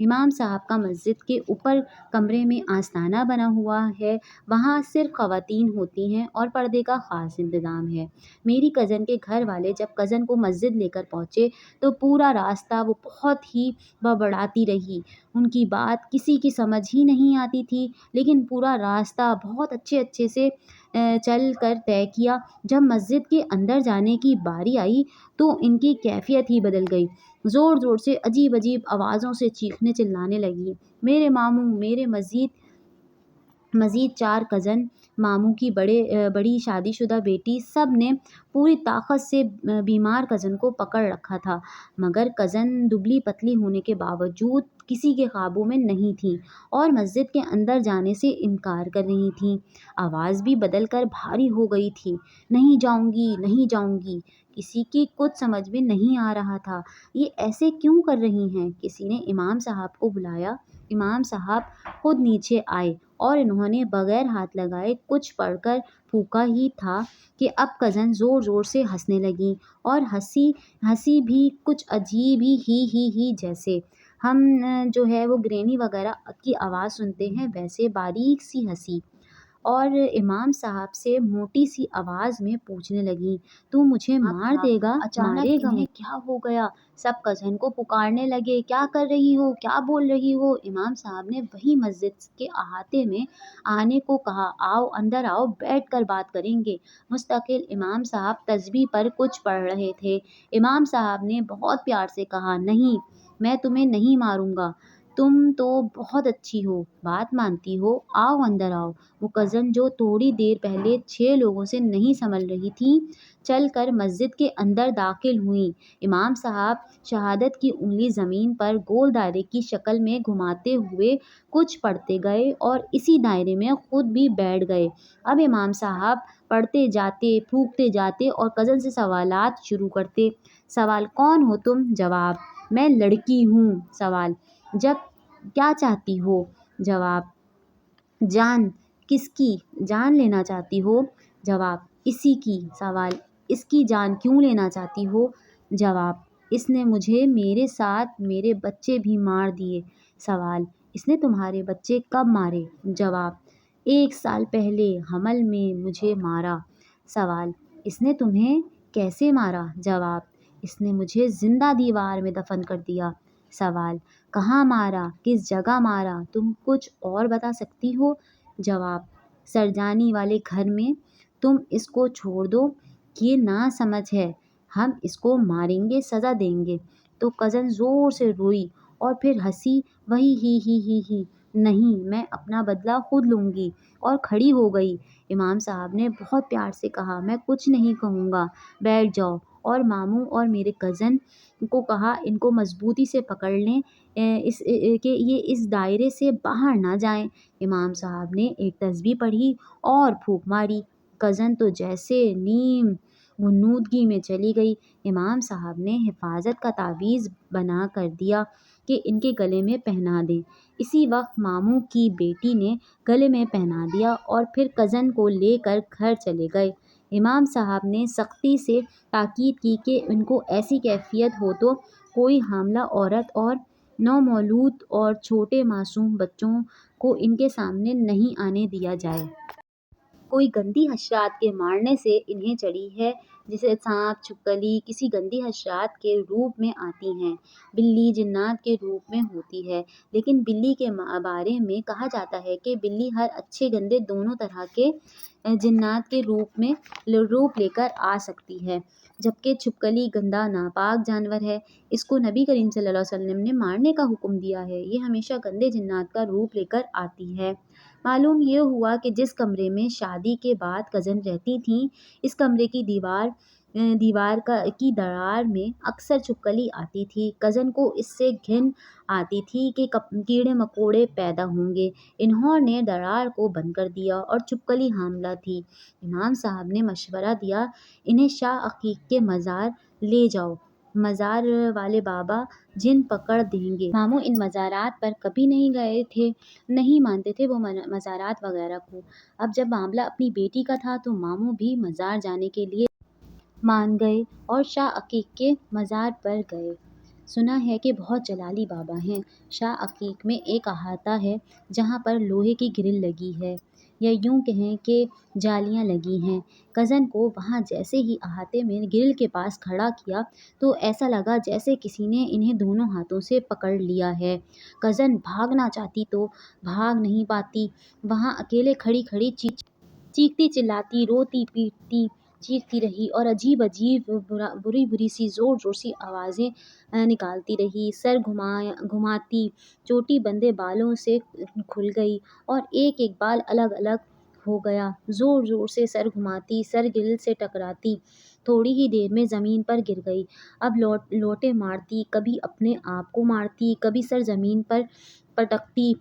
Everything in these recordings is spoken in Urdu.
امام صاحب کا مسجد کے اوپر کمرے میں آستانہ بنا ہوا ہے، وہاں صرف خواتین ہوتی ہیں اور پردے کا خاص انتظام ہے۔ میری کزن کے گھر والے جب کزن کو مسجد لے کر پہنچے تو پورا راستہ وہ بہت ہی بڑبڑاتی رہی۔ ان کی بات کسی کی سمجھ ہی نہیں آتی تھی، لیکن پورا راستہ بہت اچھے سے چل کر طے کیا۔ جب مسجد کے اندر جانے کی باری آئی تو ان کی کیفیت ہی بدل گئی، زور زور سے عجیب آوازوں سے چیخنے چلانے لگی۔ میرے ماموں، میرے مزید 4 کزن، ماموں کی بڑی شادی شدہ بیٹی، سب نے پوری طاقت سے بیمار کزن کو پکڑ رکھا تھا، مگر کزن دبلی پتلی ہونے کے باوجود کسی کے قابو میں نہیں تھیں اور مسجد کے اندر جانے سے انکار کر رہی تھیں۔ آواز بھی بدل کر بھاری ہو گئی تھی، نہیں جاؤں گی، نہیں جاؤں گی۔ کسی کی کچھ سمجھ میں نہیں آ رہا تھا، یہ ایسے کیوں کر رہی ہیں؟ کسی نے امام صاحب کو بلایا۔ امام صاحب خود نیچے آئے اور انہوں نے بغیر ہاتھ لگائے کچھ پڑھ کر پھونکا ہی تھا کہ اب کزن زور زور سے ہنسنے لگیں، اور ہنسی بھی کچھ عجیب ہی جیسے ہم جو ہے وہ گرینی وغیرہ کی آواز سنتے ہیں، ویسے باریک سی ہنسی۔ اور امام صاحب سے موٹی سی آواز میں پوچھنے لگیں، تو مجھے مار دے گا؟ مارے گا؟ انہیں کیا ہو گیا؟ سب کزن کو پکارنے لگے، کیا کر رہی ہو، کیا بول رہی ہو؟ امام صاحب نے وہی مسجد کے احاطے میں آنے کو کہا، آؤ اندر آؤ، بیٹھ کر بات کریں گے۔ مستقل امام صاحب تسبیح پر کچھ پڑھ رہے تھے۔ امام صاحب نے بہت پیار سے کہا، نہیں، میں تمہیں نہیں ماروں گا، تم تو بہت اچھی ہو، بات مانتی ہو، آؤ اندر آؤ۔ وہ کزن جو تھوڑی دیر پہلے 6 لوگوں سے نہیں سنبھل رہی تھیں، چل کر مسجد کے اندر داخل ہوئیں۔ امام صاحب شہادت کی انگلی زمین پر گول دائرے کی شکل میں گھماتے ہوئے کچھ پڑھتے گئے اور اسی دائرے میں خود بھی بیٹھ گئے۔ اب امام صاحب پڑھتے جاتے، پھونکتے جاتے اور کزن سے سوالات شروع کرتے۔ سوال، کون ہو تم؟ جواب، میں لڑکی ہوں۔ سوال، جب کیا چاہتی ہو؟ جواب، جان۔ کس کی جان لینا چاہتی ہو؟ جواب، اسی کی۔ سوال، اس کی جان کیوں لینا چاہتی ہو؟ جواب، اس نے مجھے، میرے ساتھ میرے بچے بھی مار دیے۔ سوال، اس نے تمہارے بچے کب مارے؟ جواب، 1 سال پہلے حمل میں مجھے مارا۔ سوال، اس نے تمہیں کیسے مارا؟ جواب، اس نے مجھے زندہ دیوار میں دفن کر دیا۔ سوال، کہاں مارا؟ کس جگہ مارا؟ تم کچھ اور بتا سکتی ہو؟ جواب، سرجانی والے گھر میں۔ تم اس کو چھوڑ دو، یہ نا سمجھ ہے، ہم اس کو ماریں گے، سزا دیں گے۔ تو کزن زور سے روئی اور پھر ہنسی، وہی ہی۔ نہیں، میں اپنا بدلہ خود لوں گی، اور کھڑی ہو گئی۔ امام صاحب نے بہت پیار سے کہا، میں کچھ نہیں کہوں گا، بیٹھ جاؤ۔ اور ماموں اور میرے کزن کو کہا، ان کو مضبوطی سے پکڑ لیں کہ یہ اس دائرے سے باہر نہ جائیں۔ امام صاحب نے ایک تسبیح پڑھی اور پھونک ماری، کزن تو جیسے نیم غنودگی میں چلی گئی۔ امام صاحب نے حفاظت کا تعویذ بنا کر دیا کہ ان کے گلے میں پہنا دیں۔ اسی وقت ماموں کی بیٹی نے گلے میں پہنا دیا اور پھر کزن کو لے کر گھر چلے گئے۔ امام صاحب نے سختی سے تاکید کی کہ ان کو ایسی کیفیت ہو تو کوئی حاملہ عورت اور نومولود اور چھوٹے معصوم بچوں کو ان کے سامنے نہیں آنے دیا جائے۔ کوئی گندی حشرات کے مارنے سے انہیں چڑھی ہے، جیسے سانپ، چھپکلی کسی گندی حشرات کے روپ میں آتی ہیں، بلی جنات کے روپ میں ہوتی ہے۔ لیکن بلی کے بارے میں کہا جاتا ہے کہ بلی ہر اچھے گندے دونوں طرح کے جنات کے روپ لے کر آ سکتی ہے، جبکہ چھپکلی گندا ناپاک جانور ہے، اس کو نبی کریم صلی اللہ علیہ وسلم نے مارنے کا حکم دیا ہے، یہ ہمیشہ گندے جنات کا روپ لے کر آتی ہے۔ معلوم یہ ہوا کہ جس کمرے میں شادی کے بعد کزن رہتی تھیں، اس کمرے کی دیوار کی دراڑ میں اکثر چھپکلی آتی تھی۔ کزن کو اس سے گھن آتی تھی کہ کیڑے مکوڑے پیدا ہوں گے۔ انہوں نے دراڑ کو بند کر دیا اور چھپکلی حاملہ تھی۔ امام صاحب نے مشورہ دیا، انہیں شاہ عقیق کے مزار لے جاؤ، مزار والے بابا جن پکڑ دیں گے۔ ماموں ان مزارات پر کبھی نہیں گئے تھے، نہیں مانتے تھے وہ مزارات وغیرہ کو۔ اب جب معاملہ اپنی بیٹی کا تھا تو ماموں بھی مزار جانے کے لیے مان گئے اور شاہ عقیق کے مزار پر گئے۔ سنا ہے کہ بہت جلالی بابا ہیں۔ شاہ عقیق میں ایک احاطہ ہے جہاں پر لوہے کی گرل لگی ہے، یا یوں کہیں کہ جالیاں لگی ہیں۔ کزن کو وہاں جیسے ہی احاطے میں گرل کے پاس کھڑا کیا تو ایسا لگا جیسے کسی نے انہیں دونوں ہاتھوں سے پکڑ لیا ہے۔ کزن بھاگنا چاہتی تو بھاگ نہیں پاتی، وہاں اکیلے کھڑی کھڑی چیختی چلاتی روتی پیٹتی چیختی رہی اور عجیب عجیب بری بری سی زور زور سی آوازیں نکالتی رہی۔ سر گھماتی چوٹی بندے بالوں سے کھل گئی اور ایک ایک بال الگ الگ ہو گیا۔ زور زور سے سر گھماتی، سر گرل سے ٹکراتی، تھوڑی ہی دیر میں زمین پر گر گئی۔ اب لوٹے مارتی، کبھی اپنے آپ کو مارتی، کبھی سر زمین پر پٹکتی،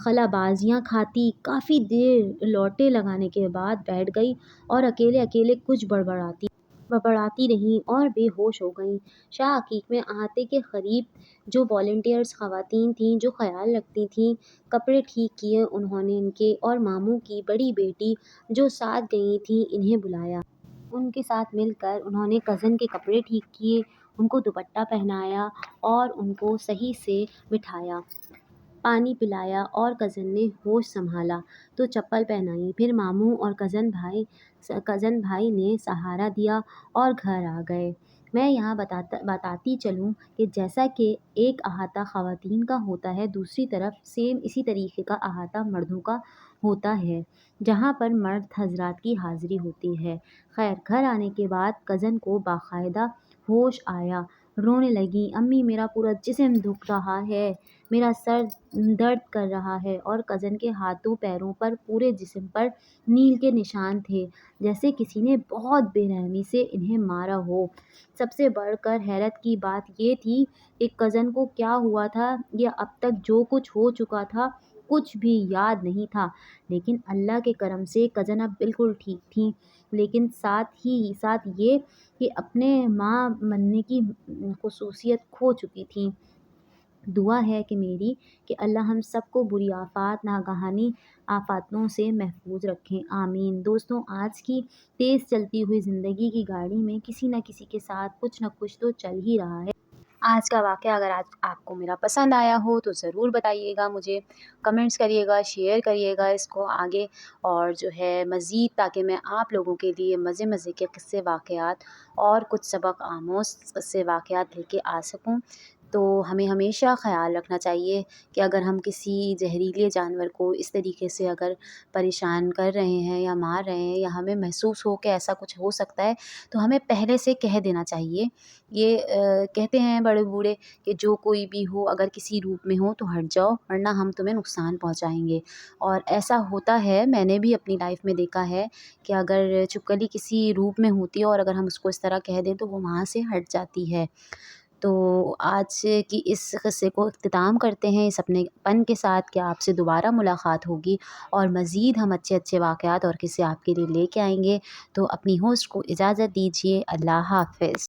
خلا بازیاں کھاتی۔ کافی دیر لوٹے لگانے کے بعد بیٹھ گئی اور اکیلے اکیلے کچھ بڑبڑاتی رہی اور بے ہوش ہو گئیں۔ شاہ عقیق میں احاطے کے قریب جو والنٹیئرز خواتین تھیں جو خیال رکھتی تھیں، کپڑے ٹھیک کیے انہوں نے ان کے، اور ماموں کی بڑی بیٹی جو ساتھ گئی تھیں انہیں بلایا۔ ان کے ساتھ مل کر انہوں نے کزن کے کپڑے ٹھیک کیے، ان کو دوپٹہ پہنایا اور ان کو صحیح سے بٹھایا، پانی پلایا اور کزن نے ہوش سنبھالا تو چپل پہنائی۔ پھر ماموں اور کزن بھائی نے سہارا دیا اور گھر آ گئے۔ میں یہاں بتاتی چلوں کہ جیسا کہ ایک احاطہ خواتین کا ہوتا ہے، دوسری طرف سیم اسی طریقے کا احاطہ مردوں کا ہوتا ہے، جہاں پر مرد حضرات کی حاضری ہوتی ہے۔ خیر، گھر آنے کے بعد کزن کو باقاعدہ ہوش آیا، رونے لگی، امی میرا پورا جسم دکھ رہا ہے، میرا سر درد کر رہا ہے، اور کزن کے ہاتھوں پیروں پر پورے جسم پر نیل کے نشان تھے، جیسے کسی نے بہت بے رحمی سے انہیں مارا ہو۔ سب سے بڑھ کر حیرت کی بات یہ تھی کہ کزن کو کیا ہوا تھا یا اب تک جو کچھ ہو چکا تھا کچھ بھی یاد نہیں تھا، لیکن اللہ کے کرم سے کزن اب بالکل ٹھیک تھیں، لیکن ساتھ یہ کہ اپنے ماں بننے کی خصوصیت کھو چکی تھیں۔ دعا ہے کہ میری کہ اللہ ہم سب کو بری آفات، ناگہانی آفاتوں سے محفوظ رکھیں، آمین۔ دوستوں، آج کی تیز چلتی ہوئی زندگی کی گاڑی میں کسی نہ کسی کے ساتھ کچھ نہ کچھ تو چل ہی رہا ہے۔ آج کا واقعہ اگر آج آپ کو میرا پسند آیا ہو تو ضرور بتائیے گا مجھے، کمنٹس کریے گا، شیئر کریے گا اس کو آگے، اور جو ہے مزید تاکہ میں آپ لوگوں کے لیے مزے کے قصے، واقعات اور کچھ سبق آموز قصے واقعات لے کے آ سکوں۔ تو ہمیں ہمیشہ خیال رکھنا چاہیے کہ اگر ہم کسی زہریلے جانور کو اس طریقے سے اگر پریشان کر رہے ہیں یا مار رہے ہیں، یا ہمیں محسوس ہو کہ ایسا کچھ ہو سکتا ہے، تو ہمیں پہلے سے کہہ دینا چاہیے۔ یہ کہتے ہیں بڑے بوڑھے کہ جو کوئی بھی ہو اگر کسی روپ میں ہو تو ہٹ جاؤ، ورنہ ہم تمہیں نقصان پہنچائیں گے۔ اور ایسا ہوتا ہے، میں نے بھی اپنی لائف میں دیکھا ہے کہ اگر چھپکلی کسی روپ میں ہوتی ہے اور اگر ہم اس کو اس طرح کہہ دیں تو وہ وہاں سے ہٹ جاتی ہے۔ تو آج کی اس قصے کو اختتام کرتے ہیں اس اپنے پن کے ساتھ کہ آپ سے دوبارہ ملاقات ہوگی اور مزید ہم اچھے واقعات اور قصے آپ کے لیے لے کے آئیں گے۔ تو اپنی ہوسٹ کو اجازت دیجیے، اللہ حافظ۔